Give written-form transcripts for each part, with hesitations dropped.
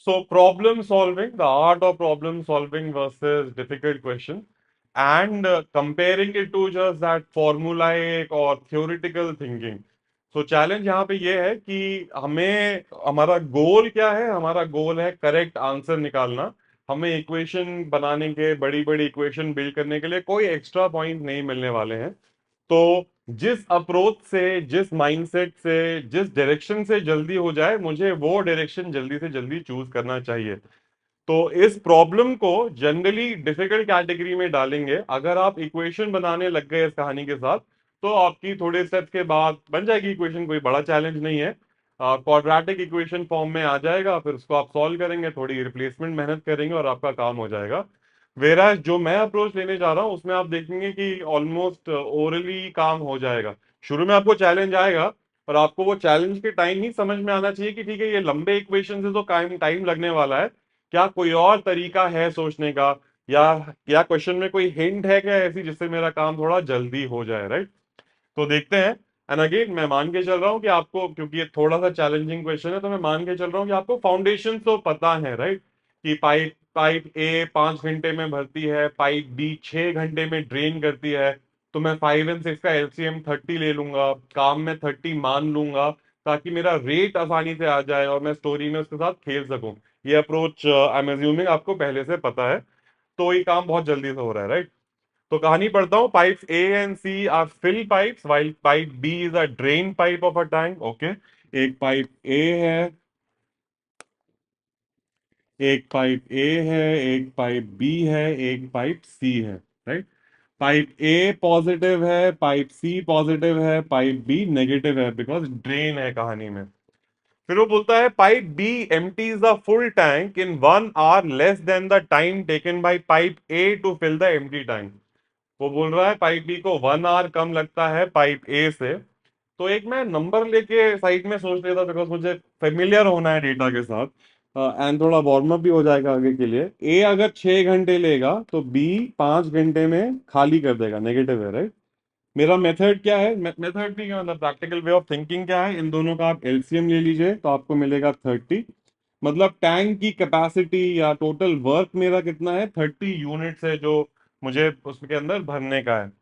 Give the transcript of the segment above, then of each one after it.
So problem solving, the art of problem solving versus difficult question, and comparing it to just that formulaic or theoretical thinking. So challenge यहाँ पे ये है कि हमें हमारा गोल क्या है? हमारा गोल है करेक्ट आंसर निकालना। हमें इक्वेशन बनाने के, बड़ी बड़ी इक्वेशन बिल्ड करने के लिए कोई एक्स्ट्रा पॉइंट नहीं मिलने वाले हैं। तो जिस अप्रोच से, जिस माइंडसेट से, जिस डायरेक्शन से जल्दी हो जाए, मुझे वो डायरेक्शन जल्दी से जल्दी चूज करना चाहिए। तो इस प्रॉब्लम को जनरली डिफिकल्ट कैटेगरी में डालेंगे। अगर आप इक्वेशन बनाने लग गए इस कहानी के साथ, तो आपकी थोड़े स्टेप्स के बाद बन जाएगी इक्वेशन, कोई बड़ा चैलेंज नहीं है। क्वाड्रेटिक इक्वेशन फॉर्म में आ जाएगा, फिर उसको आप सॉल्व करेंगे, थोड़ी रिप्लेसमेंट मेहनत करेंगे और आपका काम हो जाएगा। वेरा जो मैं अप्रोच लेने जा रहा हूँ उसमें आप देखेंगे कि ऑलमोस्ट ओरली काम हो जाएगा। शुरू में आपको चैलेंज आएगा, और आपको वो चैलेंज के टाइम ही समझ में आना चाहिए कि ठीक है, ये लंबे इक्वेशन से तो टाइम टाइम लगने वाला है, क्या कोई और तरीका है सोचने का, या क्वेश्चन में कोई हिंट है क्या ऐसी जिससे मेरा काम थोड़ा जल्दी हो जाए, राइट? तो देखते हैं। एंड अगेन मैं मान के चल रहा हूँ कि आपको, क्योंकि ये थोड़ा सा चैलेंजिंग क्वेश्चन है, तो मैं मान के चल रहा हूँ कि आपको फाउंडेशन तो पता है, राइट? कि पाइप पाइप ए 5 घंटे में भरती है, पाइप बी 6 घंटे में ड्रेन करती है। तो मैं 5 और 6 का एलसीएम 30 ले लूंगा, काम में 30 मान लूंगा, ताकि मेरा रेट आसानी से आ जाए और मैं स्टोरी में उसके साथ खेल सकूं। ये अप्रोच आई एम अज्यूमिंग आपको पहले से पता है। तो ये काम बहुत जल्दी से हो रहा है, राइट? तो कहानी पढ़ता हूँ। Pipes A and C are fill pipes while pipe B is a drain pipe of a tank. Okay, एक पाइप ए है, एक पाइप ए है, एक पाइप बी है, एक पाइप सी है, राइट? पाइप ए पॉजिटिव है, पाइप सी पॉजिटिव है, पाइप बी नेगेटिव है, बिकॉज ड्रेन है कहानी में। फिर वो बोलता है pipe B empties the full tank in 1 hour less than the time taken by pipe A to fill the empty tank. वो बोल रहा है पाइप बी को 1 hour कम लगता है पाइप ए से। तो एक मैं नंबर लेके साइड में सोच लेता, बिकॉज मुझे फेमिलियर होना है डेटा के साथ, एंड थोड़ा वार्म अप भी हो जाएगा आगे के लिए। ए अगर 6 घंटे लेगा तो बी 5 घंटे में खाली कर देगा, नेगेटिव है, राइट? मेरा मेथड क्या है? मेथड भी क्या मतलब, प्रैक्टिकल वे ऑफ थिंकिंग क्या है? इन दोनों का आप एलसीएम ले लीजिए तो आपको मिलेगा 30। मतलब टैंक की कैपेसिटी या टोटल वर्क मेरा कितना है? 30 यूनिट्स है जो मुझे उसके अंदर भरने का है।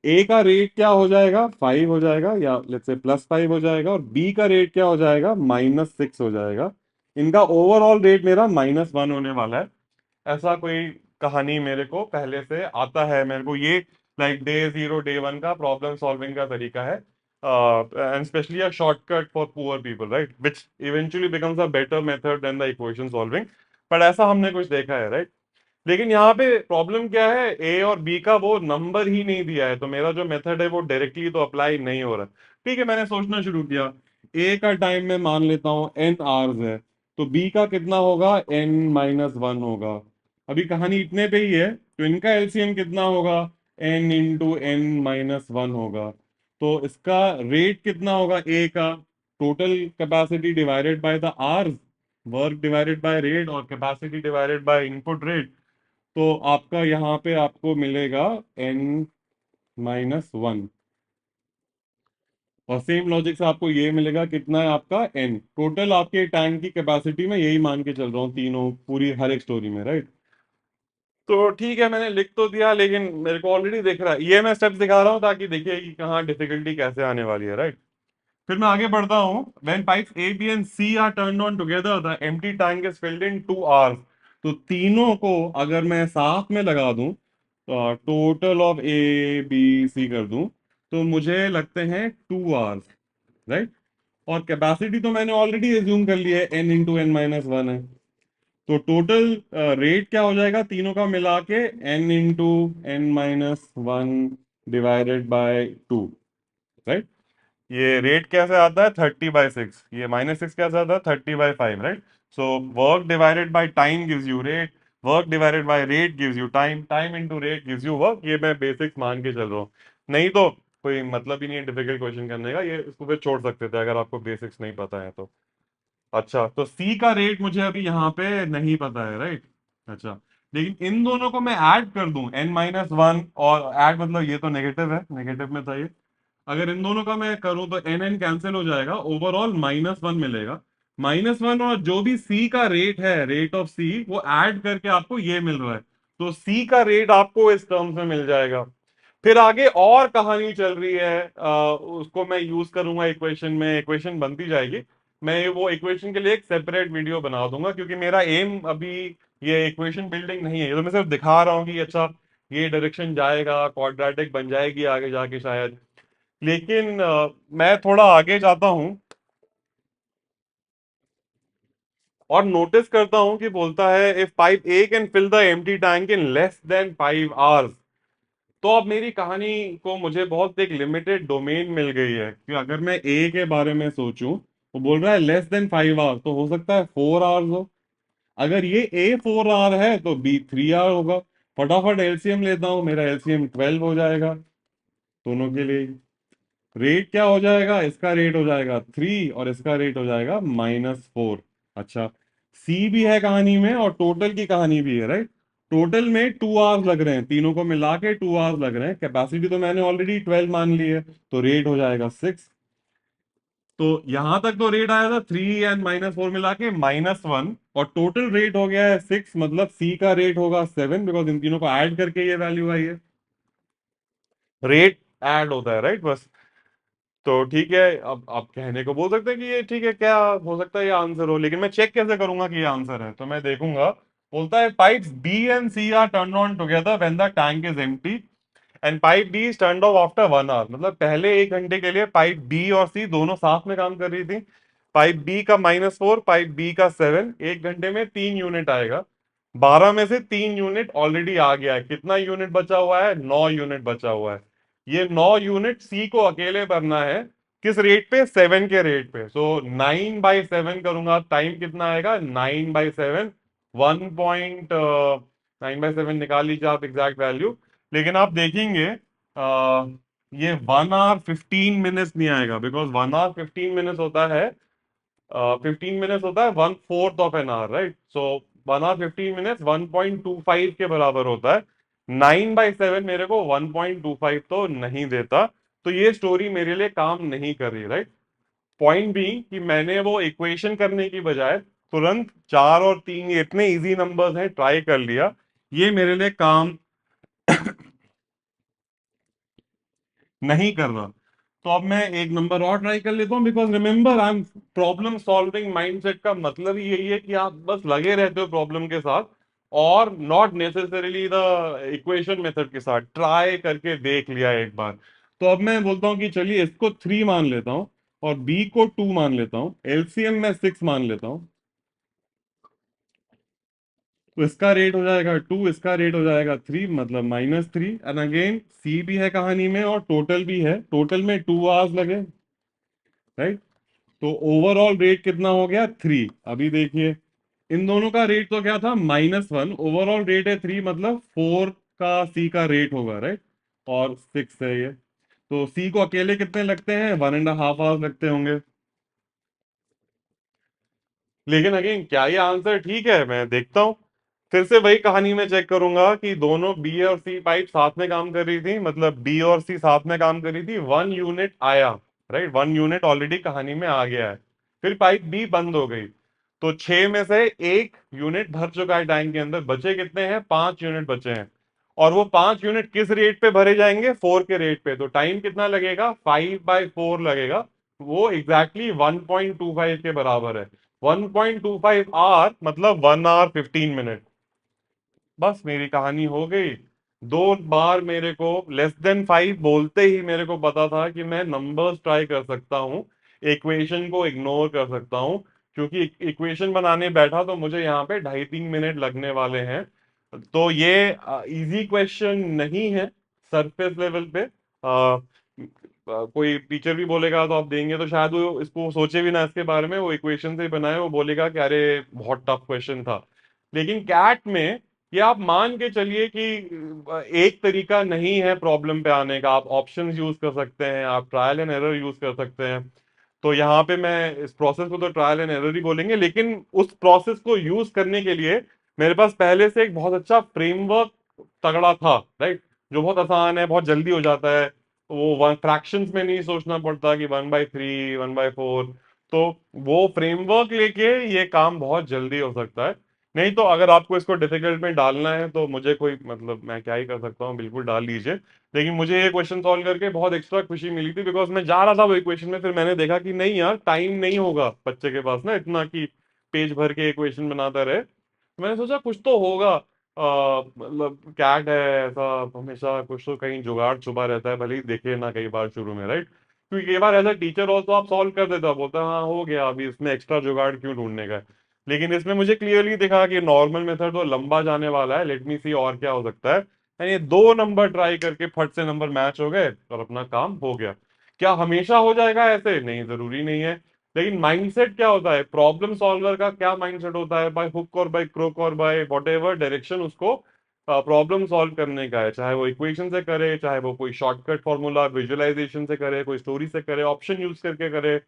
ए का रेट क्या हो जाएगा? 5 हो जाएगा, या लेट्स से +5 हो जाएगा, और बी का रेट क्या हो जाएगा? -6 हो जाएगा। इनका ओवरऑल रेट मेरा -1 होने वाला है। ऐसा कोई कहानी मेरे को पहले से आता है, मेरे को ये लाइक डे 0 डे 1 का प्रॉब्लम सॉल्विंग का तरीका है। And specially a shortcut for poor people, right, which eventually becomes a better method than the equation solving. But ऐसा हमने कुछ देखा है, राइट? लेकिन यहाँ पे प्रॉब्लम क्या है? ए और बी का वो नंबर ही नहीं दिया है, तो मेरा जो मेथड है वो डायरेक्टली तो अप्लाई नहीं हो रहा। ठीक है, मैंने सोचना शुरू किया। ए का टाइम में मान लेता हूँ n hours है, तो बी का कितना होगा? n-1 होगा। अभी कहानी इतने पे ही है, तो इनका एलसीएम कितना होगा? n × n-1 होगा। तो इसका रेट कितना होगा ए का? Total capacity divided by the hours, work divided by rate, और capacity divided by input rate. तो आपका यहाँ पे आपको मिलेगा n-1। और सेम लॉजिक से आपको ये मिलेगा, कितना है आपका? n। टोटल आपके टैंक की कैपेसिटी में यही मान के चल रहा हूँ, तीनों पूरी हर एक स्टोरी में, राइट? तो ठीक है, मैंने लिख तो दिया, लेकिन मेरे को ऑलरेडी दिख रहा है। ये मैं स्टेप्स दिखा रहा हूँ ताकि देखिए कि कहाँ डिफिकल्टी कैसे आने वाली है, राइट? फिर मैं आगे बढ़ता हूँ। When pipes A B and C are turned on together the empty tank is filled in 2 hours। तो तीनों को अगर मैं साथ में लगा दूं, total of A B C कर दूं, तो मुझे लगते हैं 2 hours, राइट? और कैपेसिटी तो मैंने ऑलरेडी एज्यूम कर लिया है, n × n-1 है। तो टोटल रेट क्या हो जाएगा तीनों का मिला के? n × n-1 divided by 2, right? ये रेट कैसे आता है? 30/6। ये -6 कैसे आता है? 30/5, right? So work divided by time gives you rate, work divided by rate gives you time, time into rate gives you work. ये मैं बेसिक्स मान के चल रहा हूँ, नहीं तो कोई मतलब ही नहीं है डिफिकल्ट क्वेश्चन करने का। ये इसको फिर छोड़ सकते थे अगर आपको बेसिक्स नहीं पता है तो। अच्छा, तो सी का रेट मुझे अभी यहाँ पे नहीं पता है, राइट? अच्छा, लेकिन इन दोनों को मैं ऐड कर दूं, n-1, और ऐड मतलब ये तो नेगेटिव है, नेगेटिव में था ये। अगर इन दोनों का मैं करूं तो एन एन कैंसिल हो जाएगा, ओवरऑल -1 मिलेगा। -1 और जो भी सी का रेट है, रेट ऑफ सी, वो ऐड करके आपको ये मिल रहा है। तो सी का रेट आपको इस टर्म्स में मिल जाएगा। फिर आगे और कहानी चल रही है, उसको मैं यूज करूंगा इक्वेशन में, इक्वेशन बनती जाएगी। मैं वो इक्वेशन के लिए एक सेपरेट वीडियो बना दूंगा, क्योंकि मेरा एम अभी ये इक्वेशन बिल्डिंग नहीं है। ये तो मैं सिर्फ दिखा रहा हूँ कि अच्छा ये डायरेक्शन जाएगा, क्वाड्रेटिक बन जाएगी आगे जाके शायद। लेकिन मैं थोड़ा आगे जाता हूँ और नोटिस करता हूं कि बोलता है if pipe A can fill the empty tank in less than 5 hours. तो अब मेरी कहानी को मुझे बहुत एक लिमिटेड डोमेन मिल गई है कि अगर मैं ए के बारे में सोचूं, वो बोल रहा है लेस देन 5 आवर्स, तो हो सकता है 4 आवर्स हो। अगर ये ए 4 आवर है तो बी 3 आवर होगा। फटाफट एलसीएम लेता हूँ, मेरा एलसीएम 12 हो जाएगा दोनों के लिए। रेट क्या हो जाएगा, इसका रेट हो जाएगा 3 और इसका रेट हो जाएगा -4। अच्छा, सी भी है कहानी में और टोटल की कहानी भी है, राइट। टोटल में 2 आवर्स लग रहे हैं, तीनों को मिला के 2 आवर्स लग रहे हैं। कैपेसिटी तो मैंने ऑलरेडी 12 मान ली है, तो रेट हो जाएगा 6। तो यहां तक तो रेट आया था 3 एंड -4 मिला के -1, और टोटल रेट हो गया है 6, मतलब सी का रेट होगा 7, बिकॉज इन तीनों को ऐड करके ये वैल्यू आई है। रेट ऐड होता है, राइट, बस। तो ठीक है, अब आप कहने को बोल सकते हैं कि ये ठीक है, क्या हो सकता है ये आंसर हो, लेकिन मैं चेक कैसे करूंगा कि ये आंसर है। तो मैं देखूंगा, बोलता है pipes B and C are turn on together when the tank is empty and pipe D is turn off after 1 hour. मतलब पहले 1 घंटे के लिए पाइप बी और सी दोनों साथ में काम कर रही थी। पाइप बी का -4, पाइप बी का 7, 1 घंटे में 3 यूनिट आएगा। 12 में से 3 यूनिट ऑलरेडी आ गया है। कितना यूनिट बचा हुआ है, 9 यूनिट बचा हुआ है। ये 9 यूनिट सी को अकेले भरना है। किस रेट पे, 7 के रेट पे। सो 9/7 करूंगा, टाइम कितना आएगा, 9/7। 9/7 निकाल लीजिए आप एग्जैक्ट वैल्यू। लेकिन आप देखेंगे ये 1 आवर 15 मिनट्स नहीं आएगा, बिकॉज 1 आवर 15 मिनट्स होता है, 15 मिनट्स होता है 1/4 of an hour, right. So 1 hour 15 minutes 1.25 के बराबर होता है। 9/7 मेरे को 1.25 तो नहीं देता। तो ये स्टोरी मेरे लिए काम नहीं कर रही, राइट। पॉइंट भी कि मैंने वो इक्वेशन करने की बजाय तुरंत 4 और 3, ये इतने इजी नंबर्स हैं, ट्राई कर लिया। ये मेरे लिए काम नहीं कर रहा। तो अब मैं एक नंबर और ट्राई कर लेता हूँ, because remember I am problem solving mindset का मतलब ही यही है कि आप बस लगे रहते हो प्रॉब्लम के साथ, और not necessarily the equation method के साथ। ट्राई करके देख लिया एक बार। तो अब मैं बोलता हूँ कि चलिए इसको 3 मान लेता हूँ और बी को 2 मान लेता हूँ, एलसीएम में 6 मान लेता हूँ। तो इसका रेट हो जाएगा 2, इसका रेट हो जाएगा 3, मतलब -3। एंड अगेन सी भी है कहानी में और टोटल भी है, टोटल में 2 आवर्स लगे, राइट। तो ओवरऑल रेट कितना हो गया, 3। अभी देखिए इन दोनों का रेट तो क्या था, -1, ओवरऑल रेट है 3, मतलब 4 का सी का रेट होगा, राइट। और 6 है ये। तो सी को अकेले कितने लगते हैं, 1.5 आवर्स लगते होंगे। लेकिन अगेन क्या ये आंसर ठीक है, मैं देखता हूँ। फिर से वही कहानी में चेक करूंगा कि दोनों बी और सी पाइप साथ में काम कर रही थी, मतलब बी और सी साथ में काम कर रही थी, 1 यूनिट आया, राइट। 1 यूनिट ऑलरेडी कहानी में आ गया है। फिर पाइप बी बंद हो गई, तो 6 में से 1 यूनिट भर चुका है टैंक के अंदर, बचे कितने हैं, 5 यूनिट बचे हैं। और वो 5 यूनिट किस रेट पे भरे जाएंगे, 4 के रेट पे। तो टाइम कितना लगेगा, 5/4 लगेगा। वो एग्जैक्टली 1.25 के बराबर है। 1.25 आवर मतलब 1 आवर 15 मिनट। बस मेरी कहानी हो गई। 2 बार मेरे को <5 बोलते ही मेरे को पता था कि मैं नंबर्स ट्राई कर सकता हूँ, इक्वेशन को इग्नोर कर सकता हूँ। क्योंकि इक्वेशन बनाने बैठा तो मुझे यहाँ पे 2.5-3 मिनट लगने वाले हैं। तो ये इजी क्वेश्चन नहीं है सरफेस लेवल पे। कोई टीचर भी बोलेगा तो आप देंगे तो शायद वो इसको सोचे भी ना इसके बारे में, वो इक्वेशन से ही बनाए, वो बोलेगा कि अरे बहुत टफ क्वेश्चन था। लेकिन कैट में ये आप मान के चलिए कि एक तरीका नहीं है प्रॉब्लम पे आने का। आप ऑप्शंस यूज कर सकते हैं, आप ट्रायल एंड एरर यूज कर सकते हैं। तो यहाँ पे मैं इस प्रोसेस को तो ट्रायल एंड एरर ही बोलेंगे, लेकिन उस प्रोसेस को यूज करने के लिए मेरे पास पहले से एक बहुत अच्छा फ्रेमवर्क तगड़ा था, राइट। जो बहुत आसान है, बहुत जल्दी हो जाता है। वो वन फ्रैक्शंस में नहीं सोचना पड़ता कि 1/3 1/4। तो वो फ्रेमवर्क लेके ये काम बहुत जल्दी हो सकता है। नहीं तो अगर आपको इसको डिफिकल्ट में डालना है तो मुझे कोई मतलब, मैं क्या ही कर सकता हूँ, बिल्कुल डाल लीजिए। लेकिन मुझे ये क्वेश्चन सॉल्व करके बहुत एक्स्ट्रा खुशी मिली थी, बिकॉज मैं जा रहा था वो इक्वेशन में, फिर मैंने देखा कि नहीं यार, टाइम नहीं होगा बच्चे के पास ना इतना कि पेज भर के इक्वेशन बनाता रहे। तो मैंने सोचा कुछ तो होगा, मतलब कैट है ऐसा, हमेशा कुछ तो कहीं जुगाड़ छुपा रहता है, भले ही देखे ना कई बार शुरू में, राइट। क्योंकि कई बार ऐसा टीचर हो तो आप सॉल्व कर देते हो, आप बोलते हैं हाँ हो गया, अभी इसमें एक्स्ट्रा जुगाड़ क्यों ढूंढने का है। लेकिन इसमें मुझे क्लियरली दिखा कि नॉर्मल मेथड तो लंबा जाने वाला है, लेट मी सी और क्या हो सकता है। यानी ये दो नंबर ट्राई करके फट से नंबर मैच हो गए और अपना काम हो गया। क्या हमेशा हो जाएगा ऐसे? नहीं, जरूरी नहीं है। लेकिन माइंडसेट क्या होता है प्रॉब्लम सॉल्वर का, क्या माइंडसेट होता है, बाय हुक और बाय क्रोक और बाय वॉट एवर डायरेक्शन उसको प्रॉब्लम सॉल्व करने का है, चाहे वो इक्वेशन से करे, चाहे वो कोई शॉर्टकट फॉर्मूला विजुअलाइजेशन से करे, कोई स्टोरी से करे, ऑप्शन यूज करके करे।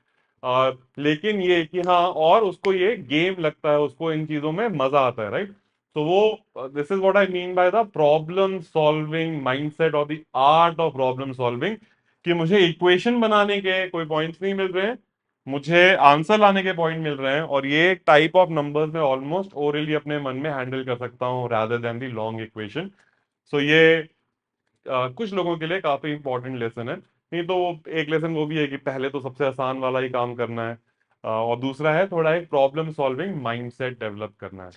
लेकिन ये कि हाँ, और उसको ये गेम लगता है, उसको इन चीजों में मजा आता है, राइट। तो वो this is what I mean by the problem solving mindset और the art of problem solving. कि मुझे इक्वेशन बनाने के कोई पॉइंट्स नहीं मिल रहे हैं, मुझे आंसर लाने के पॉइंट मिल रहे हैं, और ये एक टाइप ऑफ नंबर्स में ऑलमोस्ट ओरली अपने मन में हैंडल कर सकता हूँ rather than the long equation. So ये कुछ लोगों के लिए काफी इंपॉर्टेंट लेसन है। नहीं तो एक लेसन वो भी है कि पहले तो सबसे आसान वाला ही काम करना है, और दूसरा है थोड़ा एक प्रॉब्लम सॉल्विंग माइंडसेट डेवलप करना है।